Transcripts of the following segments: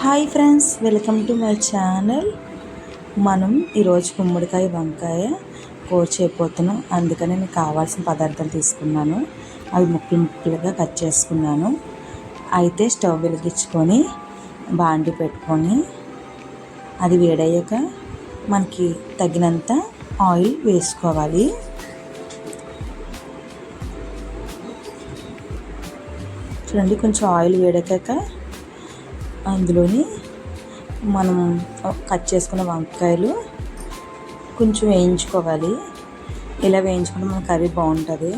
Hi friends, welcome to my channel. మనం ఈరోజు గుమ్మడికాయ వంకాయ కూర చేయబోతున్నాం. అందుకని నేను కావాల్సిన పదార్థాలు తీసుకున్నాను. అవి ముక్కలు ముక్కలుగా కట్ చేసుకున్నాను. అయితే స్టవ్ వెలిగించుకొని బాండి పెట్టుకొని అది వేడయ్యాక మనకి తగినంత ఆయిల్ వేసుకోవాలి. చూడండి, కొంచెం ఆయిల్ వేడెక్కాక అందులోని మనం కట్ చేసుకున్న వంకాయలు కొంచెం వేయించుకోవాలి. ఇలా వేయించుకుంటే మన కర్రీ బాగుంటుంది.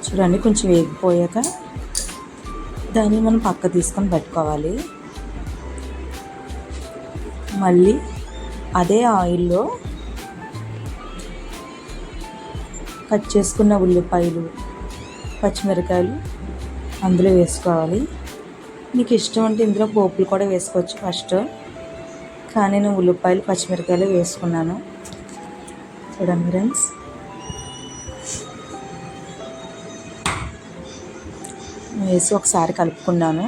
చూడండి, కొంచెం వేగిపోయాక దాన్ని మనం పక్క తీసుకొని పెట్టుకోవాలి. మళ్ళీ అదే ఆయిల్లో కట్ చేసుకున్న ఉల్లిపాయలు, పచ్చిమిరకాయలు అందులో వేసుకోవాలి. మీకు ఇష్టం అంటే ఇందులో పోపులు కూడా వేసుకోవచ్చు ఫస్ట్, కానీ నేను ఉల్లిపాయలు పచ్చిమిరకాయలు వేసుకున్నాను. చూడండి ఫ్రెండ్స్, వేసి ఒకసారి కలుపుకున్నాను.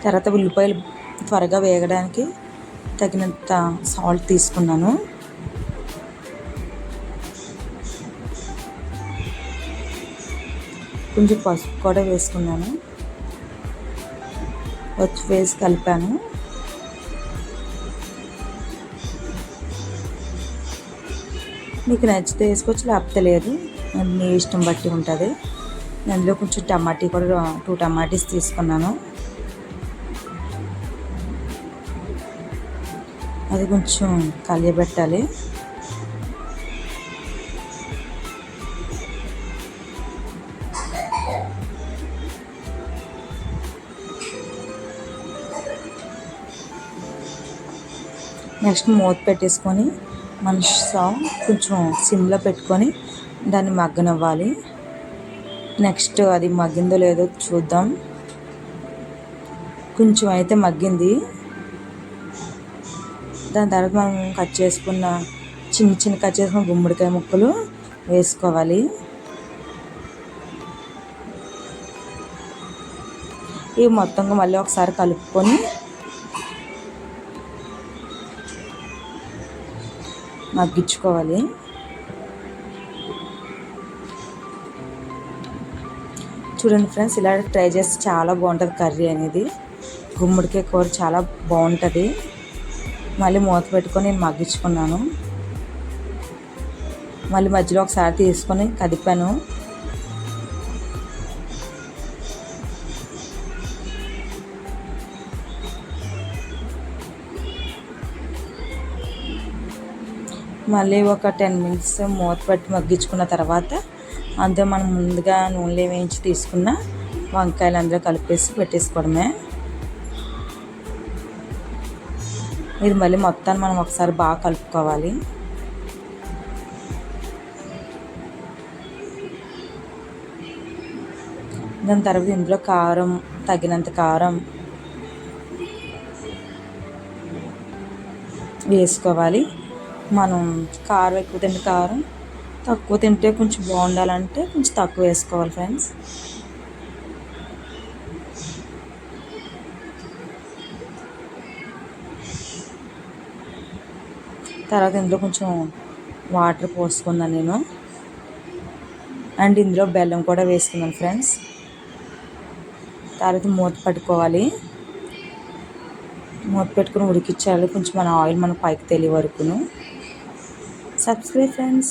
తర్వాత ఉల్లిపాయలు త్వరగా వేగడానికి తగినంత సాల్ట్ తీసుకున్నాను. కొంచెం పసుపు కూడా వేసుకున్నాను. వేసి కలిపాను. మీకు నచ్చితే వేసుకోవచ్చు, లేకపోతే లేదు, మీ ఇష్టం బట్టి ఉంటుంది. అందులో కొంచెం టమాటీ కూడా 2 టమాటీస్ తీసుకున్నాను. అది కొంచెం కలియబెట్టాలి. నెక్స్ట్ మూత పెట్టేసుకొని మన స్టవ్ కొంచెం సిమ్లో పెట్టుకొని దాన్ని మగ్గనివ్వాలి. నెక్స్ట్ అది మగ్గిందో లేదో చూద్దాం. కొంచెం అయితే మగ్గింది. దాని తర్వాత మనం కట్ చేసుకున్న చిన్న కట్ చేసుకున్న గుమ్మడికాయ ముక్కలు వేసుకోవాలి. ఇవి మొత్తంగా మళ్ళీ ఒకసారి కలుపుకొని మగ్గించుకోవాలి. చూడండి ఫ్రెండ్స్, ఇలా ట్రై చేస్తే చాలా బాగుంటుంది కర్రీ అనేది. గుమ్మడికాయ కూర చాలా బాగుంటుంది. మళ్ళీ మూత పెట్టుకొని నేను మగ్గించుకున్నాను. మళ్ళీ మధ్యలో ఒకసారి తీసుకొని కదిపాను. మళ్ళీ ఒక 10 మినిట్స్ మూత పెట్టి మగ్గించుకున్న తర్వాత అందులో మనం ముందుగా నూనెలో వేయించి తీసుకున్న వంకాయలు అందులో కలిపేసి పెట్టేసుకోవడమే. ఇది మళ్ళీ మొత్తాన్ని మనం ఒకసారి బాగా కలుపుకోవాలి. దాని తర్వాత ఇందులో కారం, తగినంత కారం వేసుకోవాలి. మనం కారం ఎక్కువ తింటే కారం, తక్కువ తింటే కొంచెం బాగుండాలంటే కొంచెం తక్కువ వేసుకోవాలి ఫ్రెండ్స్. తర్వాత ఇందులో కొంచెం వాటర్ పోసుకున్నాను నేను. అండ్ ఇందులో బెల్లం కూడా వేసుకున్నాను ఫ్రెండ్స్. తర్వాత మూత పెట్టుకోవాలి. మూత పెట్టుకుని ఉడికించాలి. కొంచెం మన ఆయిల్ మన పైకి తెలియ వరకును. Subscribe friends.